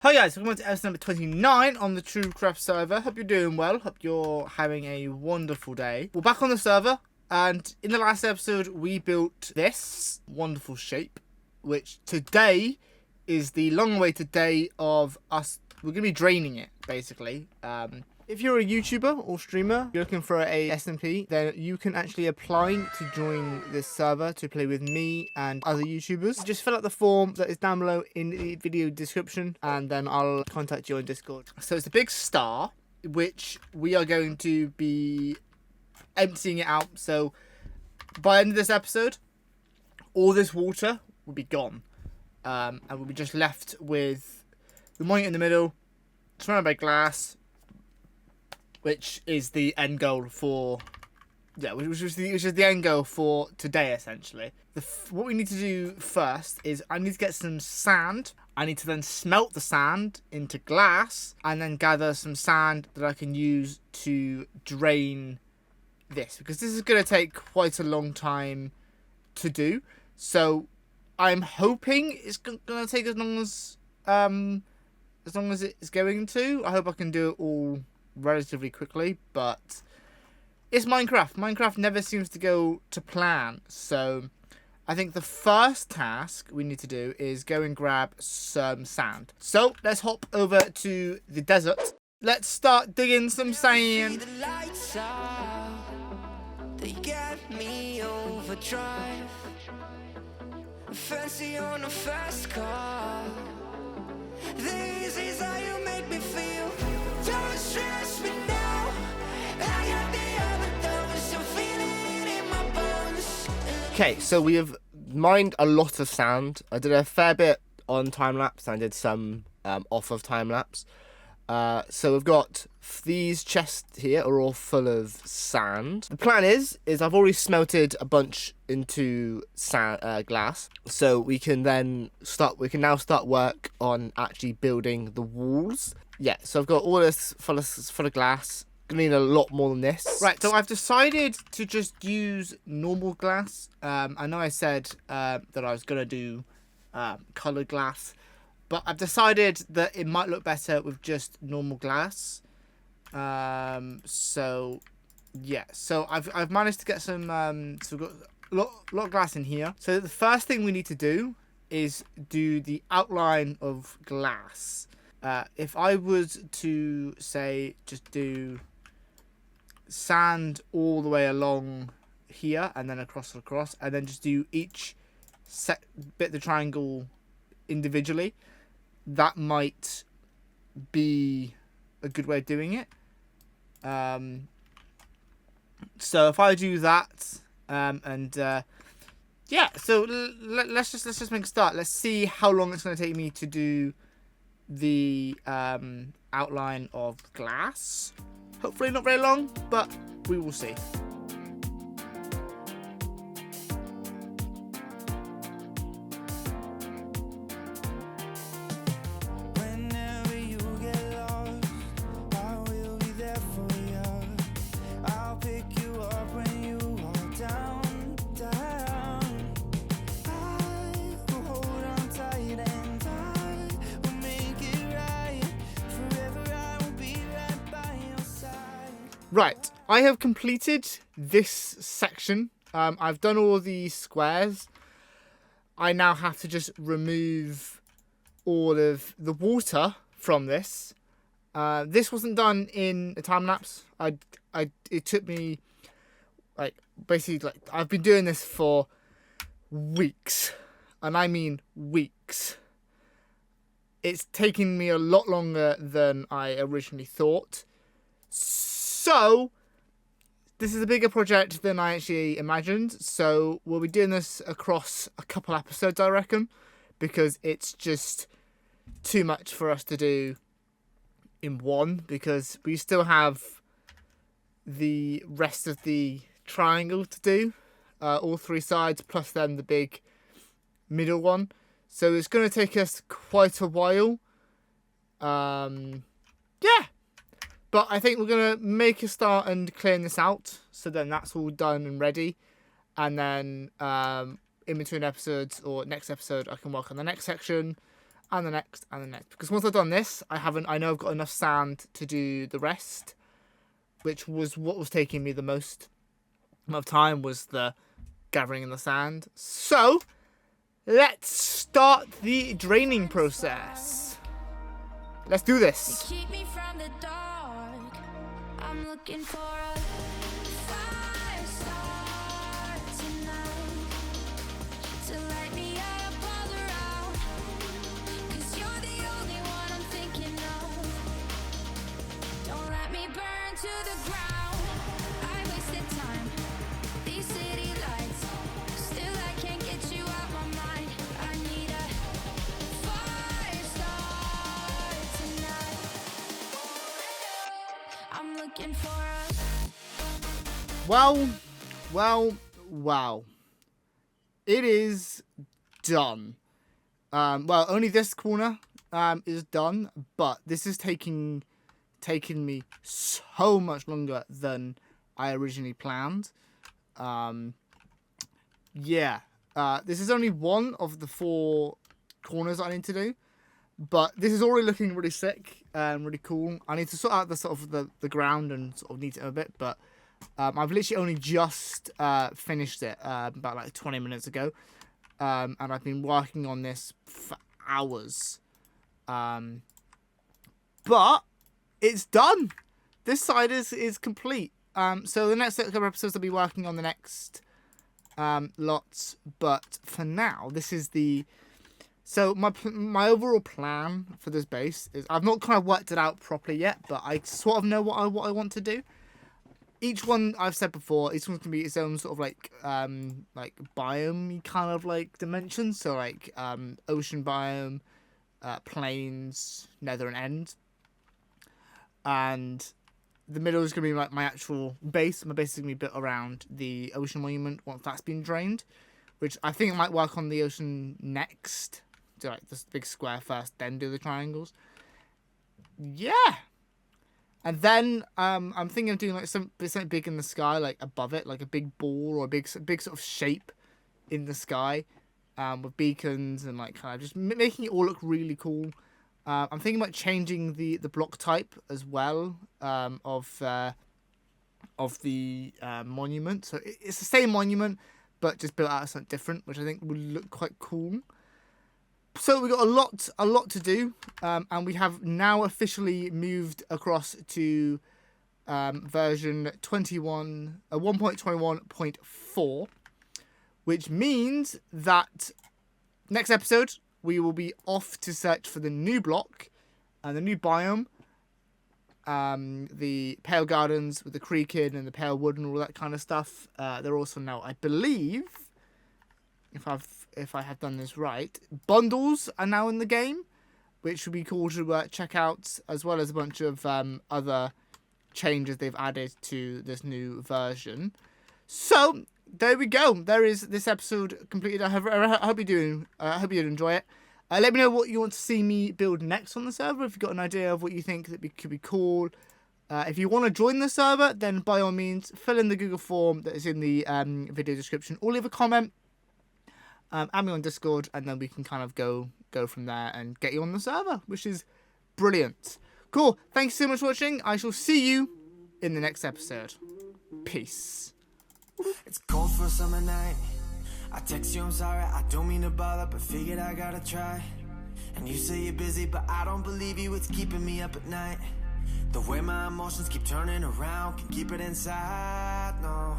Hi guys, welcome to episode number 29 on the TubeCraft server. Hope you're doing well, hope you're having a wonderful day. We're back on the server, and in the last episode we built this wonderful shape, which today is the long-awaited day of us. We're going to be draining it, basically. If you're a YouTuber or streamer, you're looking for a SMP, then you can actually apply to join this server to play with me and other YouTubers. Just fill out the form that is down below in the video description, and then I'll contact you on Discord. So it's a big star, which we are going to be emptying it out. So by the end of this episode, all this water will be gone. And we'll be just left with the point in the middle, surrounded by glass, which is the end goal for, which is the end goal for today, essentially. What we need to do first is I need to get some sand. I need to then smelt the sand into glass, and then gather some sand that I can use to drain this, because this is going to take quite a long time to do. So I'm hoping it's going to take as long as it's going to. I hope I can do it all relatively quickly, but it's Minecraft. Minecraft never seems to go to plan. So I think the first task we need to do is go and grab some sand. So let's hop over to the desert. Let's start digging some sand. They get me overdrive. Fancy on a fast car. This is how you make me feel. Don't stress me now. I got the overdose. I'm feeling it in my bones. Okay, so we have mined a lot of sand. I did a fair bit on Time-lapse, and I did some off of Time-lapse. So we've got these chests here are all full of sand. The plan is I've already smelted a bunch into sand, glass, so we can now start work on actually building the walls. Yeah, so I've got all this full of glass. Gonna need a lot more than this. Right, so I've decided to just use normal glass. I know I said that I was gonna do coloured glass, but I've decided that it might look better with just normal glass. So yeah, so I've managed to get some. So we've got a lot of glass in here. So the first thing we need to do is do the outline of glass. If I was to say just do sand all the way along here and then across, and then just do each bit the triangle individually, that might be a good way of doing it. So if I do that, yeah, so let's just make a start. Let's see how long it's going to take me to do the outline of glass. Hopefully not very long, but we will see. Whenever you get lost, I will be there for you. I'll pick you up when you are down. I will hold on tight and I will make it right. Forever I will be right by your side. Right, I have completed this section. I've done all these squares. I now have to just remove all of the water from this. This wasn't done in a time lapse. It took me basically I've been doing this for weeks, and I mean weeks. It's taking me a lot longer than I originally thought. So this is a bigger project than I actually imagined. So we'll be doing this across a couple episodes, I reckon, because it's just too much for us to do in one, because we still have the rest of the triangle to do, all three sides plus then the big middle one. So it's going to take us quite a while. Yeah. But I think we're going to make a start and clearing this out. So then that's all done and ready. And then in between episodes or next episode, I can work on the next section. and the next, and the next. Because once I've done this, I know I've got enough sand to do the rest, which was what was taking me the most amount of time, was the gathering in the sand. So, let's start the draining process. Let's do this. Keep me from the dark. I'm looking for a fire start tonight to light me up all around. 'Cause you're the only one I'm thinking of. Don't let me burn to the ground. I wasted time. These city lights. Still I can't get you out my mind. I need a fire start tonight. I'm looking for a Well. It is done. Well, only this corner is done, but this is taking me so much longer than I originally planned. This is only one of the 4 corners I need to do, but this is already looking really sick and really cool. I need to sort out the sort of the ground and sort of neat it a bit, but I've literally only just finished it about like 20 minutes ago, and I've been working on this for hours, but it's done. This side is complete. So the next couple of episodes I'll be working on the next lots, but for now this is the. So my overall plan for this base is, I've not kind of worked it out properly yet, but I sort of know what I want to do. Each one, I've said before, each one's gonna be its own sort of like biome kind of like dimensions. So like ocean biome, plains, nether and end, and the middle is gonna be like my actual base. My base is gonna be built around the ocean monument once that's been drained, which I think I might work on the ocean next. Do like this big square first, then do the triangles. Yeah. And then I'm thinking of doing like something big in the sky, like above it, like a big ball or a big sort of shape in the sky, with beacons and like kind of just making it all look really cool. I'm thinking about changing the block type as well, of the monument. So it's the same monument, but just built out something different, which I think would look quite cool. So we've got a lot to do, and we have now officially moved across to version 1.21.4, which means that next episode we will be off to search for the new block and the new biome, the Pale Gardens with the creek in and the Pale Wood and all that kind of stuff. They're also now, I believe, if I have done this right, bundles are now in the game, which will be cool to check out, as well as a bunch of other changes they've added to this new version. So there we go. There is this episode completed. I hope you do. I hope you enjoy it. Let me know what you want to see me build next on the server. If you've got an idea of what you think that could be cool. If you want to join the server, then by all means fill in the Google form that is in the video description, or leave a comment. Add me on Discord, and then we can kind of go from there and get you on the server, which is brilliant. Cool. Thanks so much for watching. I shall see you in the next episode. Peace. It's cold for a summer night. I text you, I'm sorry, I don't mean to bother, but figured I gotta try. And you say you're busy, but I don't believe you, it's keeping me up at night. The way my emotions keep turning around, can keep it inside, no.